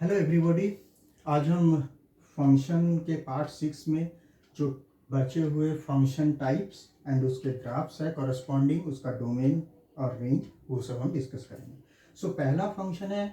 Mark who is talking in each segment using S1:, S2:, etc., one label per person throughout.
S1: Hello everybody. आज हम function के पार्ट 6 में जो बचे हुए फंक्शन टाइप्स एंड उसके ग्राफ्स है कॉरस्पॉन्डिंग उसका डोमेन और रेंज वो सब हम डिस्कस करेंगे। सो पहला फंक्शन है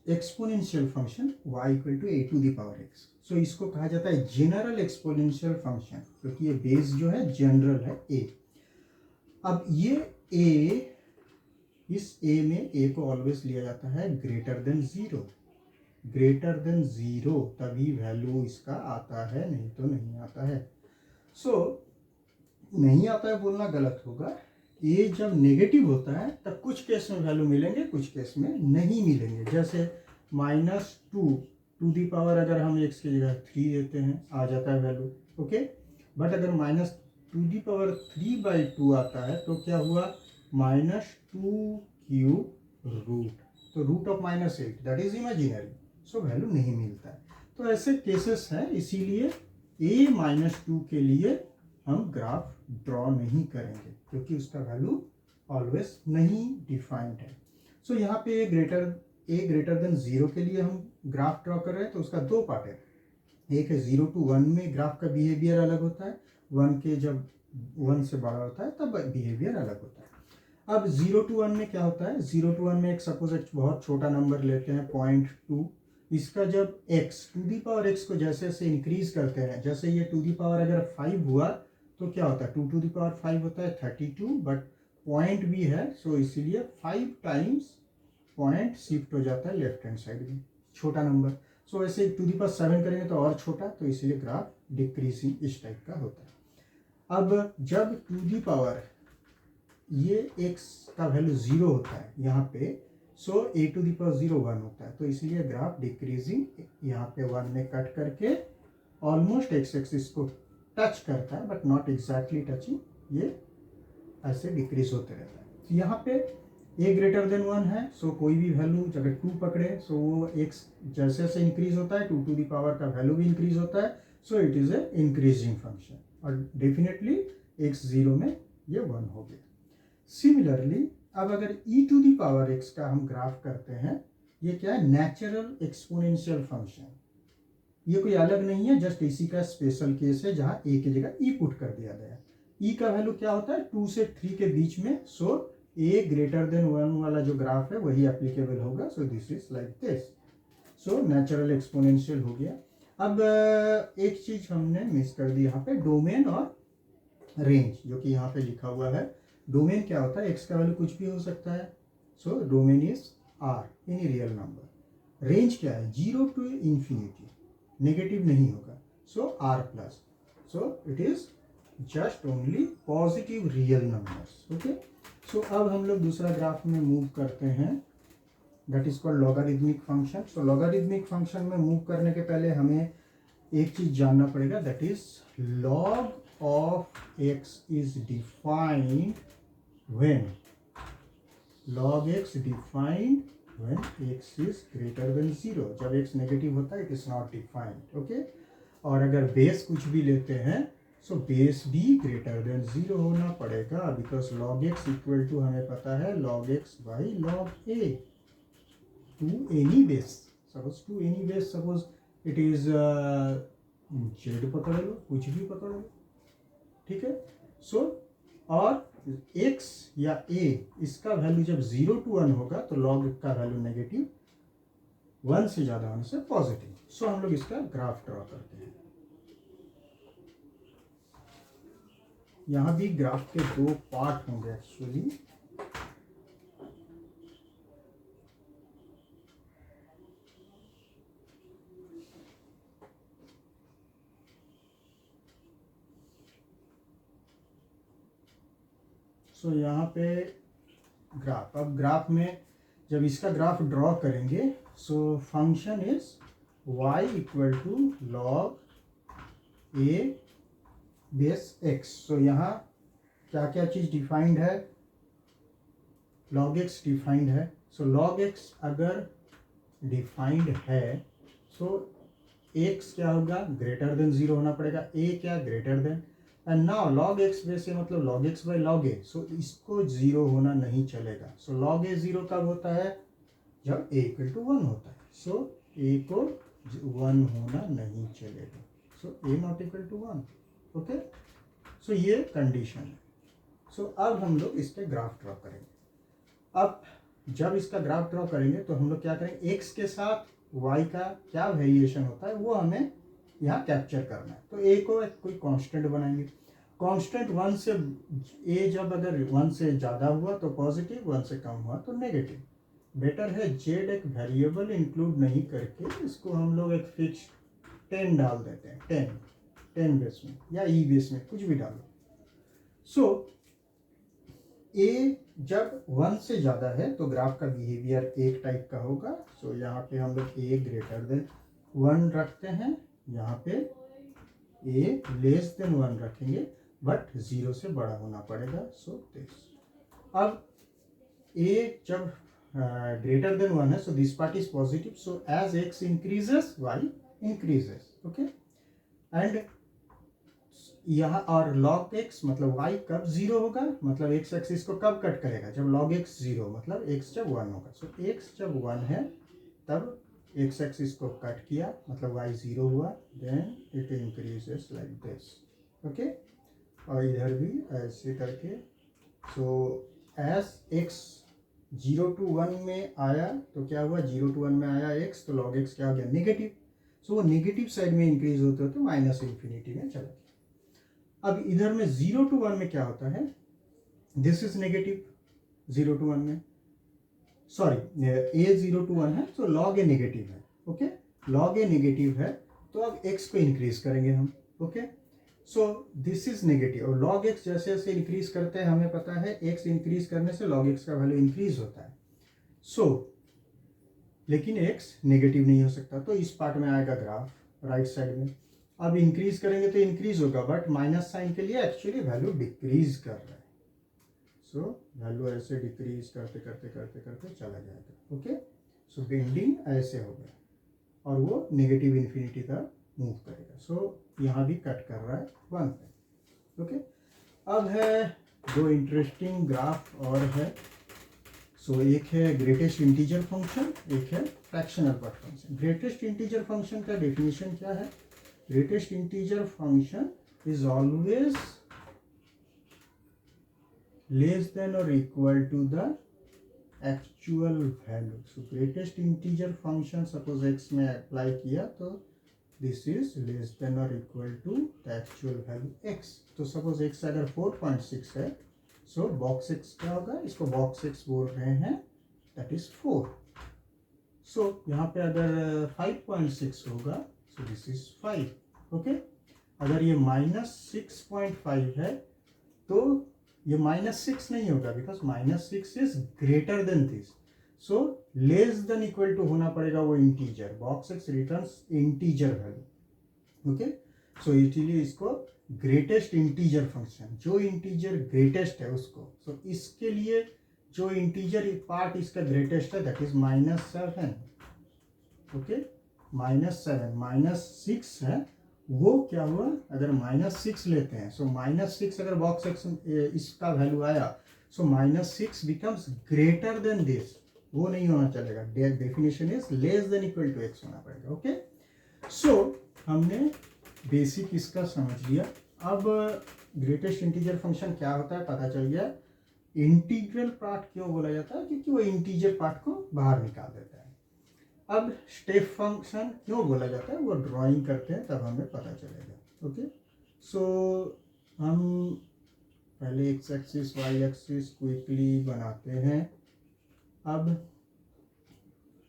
S1: exponential function y equal to a to the power x। So इसको कहा जाता है जनरल एक्सपोनेंशियल फंक्शन क्योंकि ये बेस जो है जनरल है a। अब ये a, इस a में a को ऑलवेज लिया जाता है greater than zero. Greater than zero तभी वैल्यू इसका आता है, नहीं तो नहीं आता है। सो नहीं आता है बोलना गलत होगा। ये जब नेगेटिव होता है तब कुछ केस में वैल्यू मिलेंगे, कुछ केस में नहीं मिलेंगे। जैसे -2 टू दी पावर अगर हम x की जगह 3 देते हैं आ जाता है वैल्यू, ओके। बट अगर -2 दी पावर 3/2 आता है तो क्या हुआ, -2³ रूट, तो root of -8 that is imaginary, so value नहीं मिलता है। तो ऐसे केसेस हैं, इसीलिए a-2 के लिए हम ग्राफ ड्रॉ नहीं करेंगे क्योंकि उसका वैल्यू ऑलवेज नहीं डिफाइंड है। सो यहाँ पे a ग्रेटर देन 0 के लिए हम ग्राफ ड्रॉ कर रहे हैं, तो उसका दो पार्ट है। एक है 0 to 1 में ग्राफ का बिहेवियर अलग होता है, 1 के जब 1 से बड़ा होता है तब बिहेवियर अलग होता है। अब 0 to 1 में क्या होता है, 0 to 1 में एक सपोज एक बहुत छोटा नंबर लेते हैं 0.2। इसका जब x to the power x को जैसे जैसे इंक्रीज करते हैं, जैसे ये टू दी पावर अगर 5 हुआ तो क्या होता है, 2 टू दी पावर 5 होता है 32, बट पॉइंट भी है, सो इसीलिए 5 टाइम्स पॉइंट शिफ्ट हो जाता है लेफ्ट हैंड साइड में, छोटा नंबर। सो वैसे टू दी पावर 7 करेंगे तो और छोटा, तो इसीलिए ग्राफ डिक्रीजिंग इस टाइप का होता है। अब जब टू दी पावर ये x का वैल्यू 0 होता है यहाँ पे, सो a टू दी पावर 0 1 होता है, तो इसलिए ग्राफ डिक्रीजिंग यहाँ पे 1 में कट करके ऑलमोस्ट x एक्सिस को टच करता है बट नॉट एग्जैक्टली टचिंग, ये ऐसे डिक्रीज होते रहता है। तो यहाँ पे a ग्रेटर देन 1 है, सो कोई भी वैल्यू अगर 2 पकड़े सो वो x जैसे जैसे इंक्रीज होता है 2 टू दी पावर का वैल्यू भी इंक्रीज होता है, सो it is a increasing function और डेफिनेटली x 0 में ये 1 हो गया। सिमिलरली अब अगर e to the power x का हम ग्राफ करते हैं, ये क्या है, नेचुरल एक्सपोनेंशियल फंक्शन। ये कोई अलग नहीं है, जस्ट इसी का स्पेशल केस है जहां a की जगह e पुट कर दिया गया। e का वैल्यू क्या होता है 2 से 3 के बीच में, सो a ग्रेटर देन 1 वाला जो ग्राफ है वही एप्लीकेबल होगा। सो this is like this, so natural exponential हो गया। अब एक चीज हमने मिस कर दी यहाँ पे, डोमेन और रेंज, जो कि यहाँ पे लिखा हुआ है। डोमेन क्या होता है, x का वैल्यू कुछ भी हो सकता है, so domain is r any real number. Range क्या है, 0 to इंफिनिटी, नेगेटिव नहीं होगा, so r plus, so it is just only positive real numbers, okay. So अब हम लोग दूसरा ग्राफ में मूव करते हैं, that is called logarithmic function. So logarithmic function में मूव करने के पहले हमें एक चीज जानना पड़ेगा, that is log of x is defined when log x defined when x is greater than 0। जब x नेगेटिव होता है it is not defined, okay. और अगर बेस कुछ भी लेते हैं, सो बेस भी ग्रेटर देन 0 होना पड़ेगा, because log x equal to हमें पता है log x by log a to any base. Suppose to any base, suppose it is z पकड़ लो, कुछ भी पकड़ लो, ठीक है। सो और x या a इसका वैल्यू जब 0 to 1 होगा तो log का वैल्यू नेगेटिव, 1 से ज्यादा होने से पॉजिटिव। सो हम लोग इसका ग्राफ ड्रॉ करते हैं। यहां भी ग्राफ के दो पार्ट होंगे एक्चुअली। सो यहाँ पे ग्राफ, अब ग्राफ में जब इसका ग्राफ ड्रॉ करेंगे, so function is y equal to log a base x। So यहाँ क्या क्या चीज डिफाइंड है, log x डिफाइंड है, सो log x अगर डिफाइंड है सो x क्या होगा, ग्रेटर देन 0 होना पड़ेगा, a क्या greater than, and now log x वैसे मतलब log x by log a, सो इसको 0 होना नहीं चलेगा। सो log a 0 कब होता है, जब a इक्वल टू 1 होता है। सो ए को 1 होना नहीं चलेगा। सो ए not equal to 1। Okay, so ये कंडीशन है। सो अब हम लोग इस पे ग्राफ ड्रॉ करेंगे। अब जब इसका ग्राफ ड्रॉ करेंगे तो हम लोग क्या करेंगे, एक्स के साथ वाई का क्या वेरिएशन होता है वो हमें यहाँ कैप्चर करना है। तो ए को कोई कांस्टेंट बनाएंगे। कांस्टेंट 1 से, ए जब अगर 1 से ज़्यादा हुआ तो पॉजिटिव, 1 से कम हुआ तो नेगेटिव। बेटर है जेड एक वेरिएबल इंक्लूड नहीं करके इसको हम लोग एक फिक्स 10 डाल देते हैं। 10 बेस में या ई बेस में कुछ भी डालो। सो ए जब 1 से ज़्यादा है तो ग्राफ का बिहेवियर एक टाइप का होगा। सो यहाँ पे हम लोग ए ग्रेटर देन 1 रखते हैं, यहाँ पे ए लेस देन 1 रखेंगे, बट 0 से बड़ा होना पड़ेगा। सो दिस, अब ए जब ग्रेटर देन 1 है, so this part is positive. So as x increases y increases. Okay, and यहाँ और log x मतलब y कब 0 होगा, मतलब x एक्सिस को कब कट करेगा, जब log x 0 मतलब x जब 1 होगा। सो x जब 1 है तब x एक्सिस को कट किया, मतलब y 0 हुआ, then it increases like this. Okay, और इधर भी ऐसे करके। सो एज x 0 to 1 में आया तो क्या हुआ, 0 to 1 में आया x, तो log x क्या हो गया, नेगेटिव। सो वो नेगेटिव साइड में इंक्रीज होते होते माइनस इन्फिनिटी में चला गया। अब इधर में 0 to 1 में क्या होता है, दिस इज नेगेटिव 0 to 1 में, सॉरी ए 0 to 1 है तो log ए नेगेटिव है। ओके, log ए नेगेटिव है तो अब x को इंक्रीज करेंगे हम। Okay, so this is negative, और log x जैसे जैसे इंक्रीज करते हैं हमें पता है x इंक्रीज करने से log x का वैल्यू इंक्रीज होता है। सो लेकिन x नेगेटिव नहीं हो सकता, तो इस पार्ट में आएगा ग्राफ राइट साइड में। अब इंक्रीज करेंगे तो इंक्रीज होगा, बट माइनस साइन के लिए एक्चुअली वैल्यू डिक्रीज कर रहा है। सो वैल्यू ऐसे डिक्रीज करते करते करते करते चला जाएगा। ओके, सो बेंडिंग ऐसे हो गया और वो नेगेटिव इन्फिनिटी तक मूव करेगा। सो यहाँ भी कट कर रहा है 1 पे। ओके, अब है दो इंटरेस्टिंग ग्राफ और है। सो एक है ग्रेटेस्ट इंटीजर फंक्शन, एक है fractional part function. Greatest integer function का डेफिनेशन क्या है, greatest integer function is always less than or equal to the actual value. So greatest integer function suppose x में apply किया तो this is less than or equal to the actual value x. तो suppose x अगर 4.6 है, so box x क्या होगा, इसको box x बोल रहे हैं, that is 4. So यहाँ पे अगर 5.6 होगा, so this is 5. ओके, अगर ये -6.5 है तो ये -6 नहीं होगा, because -6 is greater than this. So less than equal to होना पड़ेगा वो integer, box x returns integer value. Okay, so इसीलिए इसको ग्रेटेस्ट इंटीजर फंक्शन, जो इंटीजर ग्रेटेस्ट है उसको, सो इसके लिए जो इंटीजर पार्ट इसका ग्रेटेस्ट है दैट इज -7। ओके, -7 -6 है, वो क्या हुआ, अगर -6 लेते हैं, सो -6 अगर बॉक्स एक्स इसका वैल्यू आया, so -6 becomes greater than this, वो नहीं होना चलेगा। Definition is less than equal to x होना पड़ेगा। ओके, सो हमने बेसिक इसका समझ लिया। अब ग्रेटेस्ट इंटीजर फंक्शन क्या होता है पता चल गया। इंटीग्रल पार्ट क्यों बोला जाता है, क्योंकि वो इंटीजर पार्ट को बाहर निकाल देता है। अब स्टेप फंक्शन क्यों बोला जाता है, वो ड्राइंग करते हैं तब हमें पता चलेगा। ओके, सो हम पहले x axis y axis quickly बनाते हैं। अब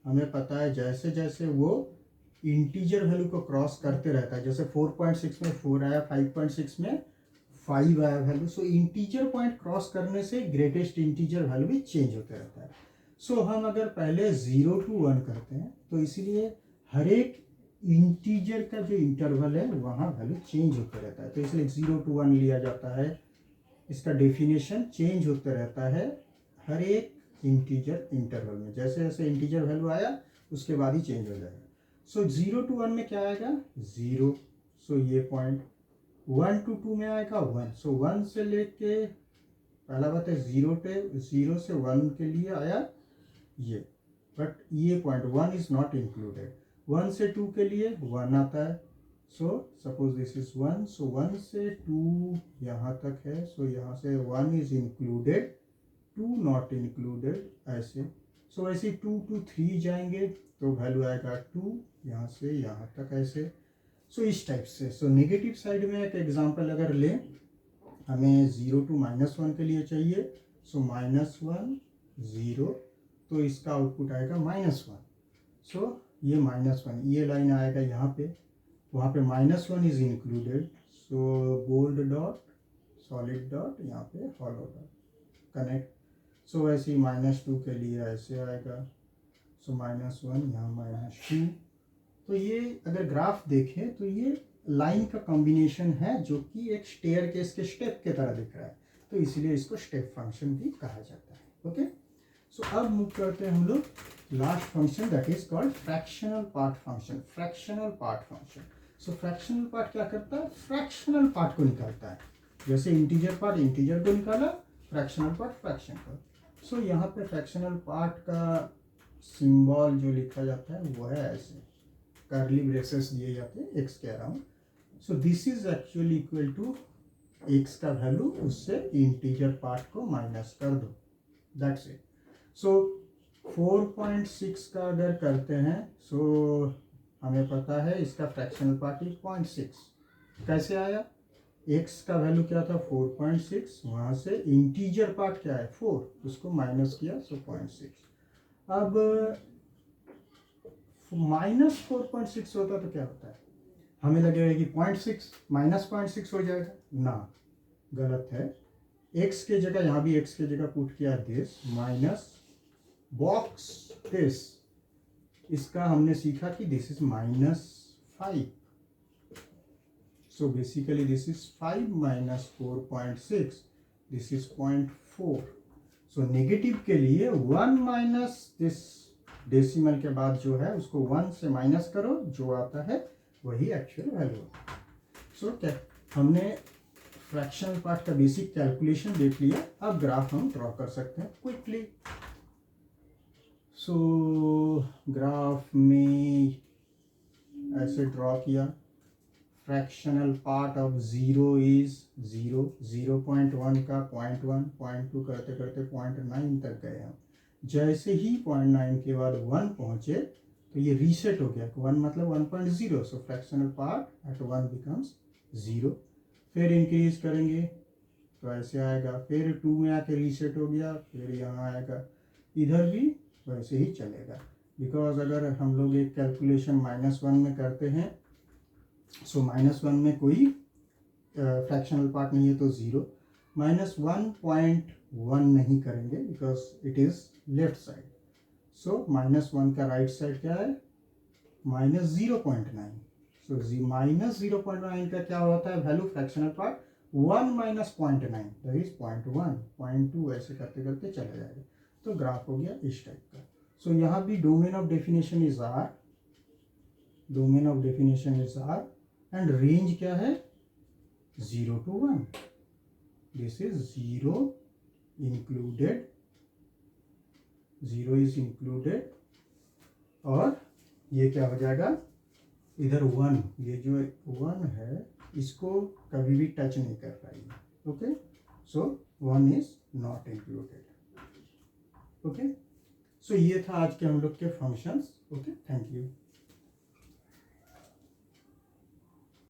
S1: हमें पता है जैसे जैसे वो इंटीजर वैल्यू को क्रॉस करते रहता है, जैसे 4.6 में 4 आया, 5.6 में 5 आया वैल्यू, सो इंटीजर पॉइंट क्रॉस करने से ग्रेटेस्ट इंटीजर वैल्यू भी चेंज होते रहता है। सो हम अगर पहले 0 to 1 करते हैं तो इसीलिए हर एक इंटीजर का जो इंटरवल है वहाँ वैल्यू चेंज होते रहता है, तो इसलिए 0 to 1 लिया जाता है। इसका डेफिनेशन चेंज होते रहता है हर एक इंटीजर इंटरवल में, जैसे जैसे इंटीजर वैल्यू आया उसके बाद ही चेंज हो जाएगा। सो 0 to 1 में क्या आएगा, 0। सो ये पॉइंट 1 to 2 में आएगा 1। सो 1 से लेके पहला बात है 0 से 1 के लिए आया ये, बट ये पॉइंट 1 इज नॉट इंक्लूडेड। 1 से 2 के लिए 1 आता है, सो सपोज दिस इज 1, सो 1 से 2 यहाँ तक है, सो यहाँ से 1 इज इंक्लूडेड, 2 नॉट इंक्लूडेड, ऐसे। सो ऐसे 2 to 3 जाएंगे तो वैल्यू आएगा 2, यहाँ से यहाँ तक ऐसे। सो इस टाइप से। सो नेगेटिव साइड में एक एग्जांपल अगर लें, हमें 0 to -1 के लिए चाहिए, सो -1 0, तो इसका आउटपुट आएगा -1। सो ये -1, ये लाइन आएगा यहाँ पे, वहाँ पे -1 is included, so bold dot, solid dot, यहाँ पे हॉलो डॉट, कनेक्ट। सो वैसे ही -2 के लिए ऐसे आएगा, सो -1 यहाँ -2। तो ये अगर ग्राफ देखें तो ये लाइन का कॉम्बिनेशन है जो कि एक स्टेयरकेस के स्टेप के तरह दिख रहा है, तो इसलिए इसको स्टेप फंक्शन भी कहा जाता है। ओके, सो अब मूव करते हैं हम लोग last function, that is called fractional part function. Fractional part function, so fractional part क्या करता है, फ्रैक्शनल पार्ट को निकालता है। जैसे इंटीजर पार्ट इंटीजर को निकाला, फ्रैक्शनल पार्ट फ्रैक्शन को। सो यहाँ पे फ्रैक्शनल पार्ट का सिंबल जो लिखा जाता है वो है ऐसे, कर्ली ब्रेसेस दिए जाते हैं एक्स के around. So this is actually equal to x का वैल्यू, उससे इंटीजर पार्ट को माइनस कर दो, दैट्स इट। सो 4.6 का अगर करते हैं, सो हमें पता है इसका फ्रैक्शनल पार्ट इज 0.6। कैसे आया, एक्स का वैल्यू क्या था 4.6, वहाँ से इंटीजर पार्ट क्या है 4, उसको माइनस किया, सो 0.6। अब -4.6 होता तो क्या होता है, हमें लगेगा कि 0.6 -0.6 हो जाएगा ना, गलत है। x के जगह, यहाँ भी x के जगह पुट किया दिस, माइनस बॉक्स दिस, इसका हमने सीखा कि this is -5, so basically this is 5 - 4.6, this is 0.4। So negative के लिए 1 माइनस दिस डेसिमल के बाद जो है उसको 1 से माइनस करो, जो आता है वही एक्चुअल वैल्यू है। सो क्या हमने फ्रैक्शनल पार्ट का बेसिक कैलकुलेशन देख लिया, अब ग्राफ हम ड्रॉ कर सकते हैं क्विकली। सो ग्राफ में ऐसे ड्रॉ किया, फ्रैक्शनल पार्ट ऑफ 0 इज 0, 0.1 का 0.1, 0.2 करते करते 0.9 तक गए हम। जैसे ही 0.9 के बाद 1 पहुंचे तो ये रीसेट हो गया, 1 मतलब 1.0, सो फ्रैक्शनल पार्ट एट 1 बिकम्स 0। फिर इंक्रीज करेंगे तो ऐसे आएगा, फिर 2 में आके रीसेट हो गया, फिर यहाँ आएगा, इधर भी वैसे ही चलेगा। बिकॉज अगर हम लोग एक कैलकुलेशन -1 में करते हैं, सो -1 में कोई फ्रैक्शनल पार्ट नहीं है तो 0, -1.1 नहीं करेंगे because it is left side. So -1 का राइट साइड क्या है, -0.9। सो -0.9 का क्या होता है value, fractional part 1 - 0.9, that is 0.1, 0.2, ऐसे करते करते चला जाएगा। तो ग्राफ हो गया इस टाइप का। सो यहाँ भी domain of definition is R, domain of definition is R, and range क्या है 0 to 1, this is 0 included, 0 is included, और ये क्या हो जाएगा इधर 1, ये जो 1 है इसको कभी भी टच नहीं कर पाएगी। Okay, so 1 is not included. Okay, so ये था आज के हम लोग के फंक्शंस। Okay, thank you.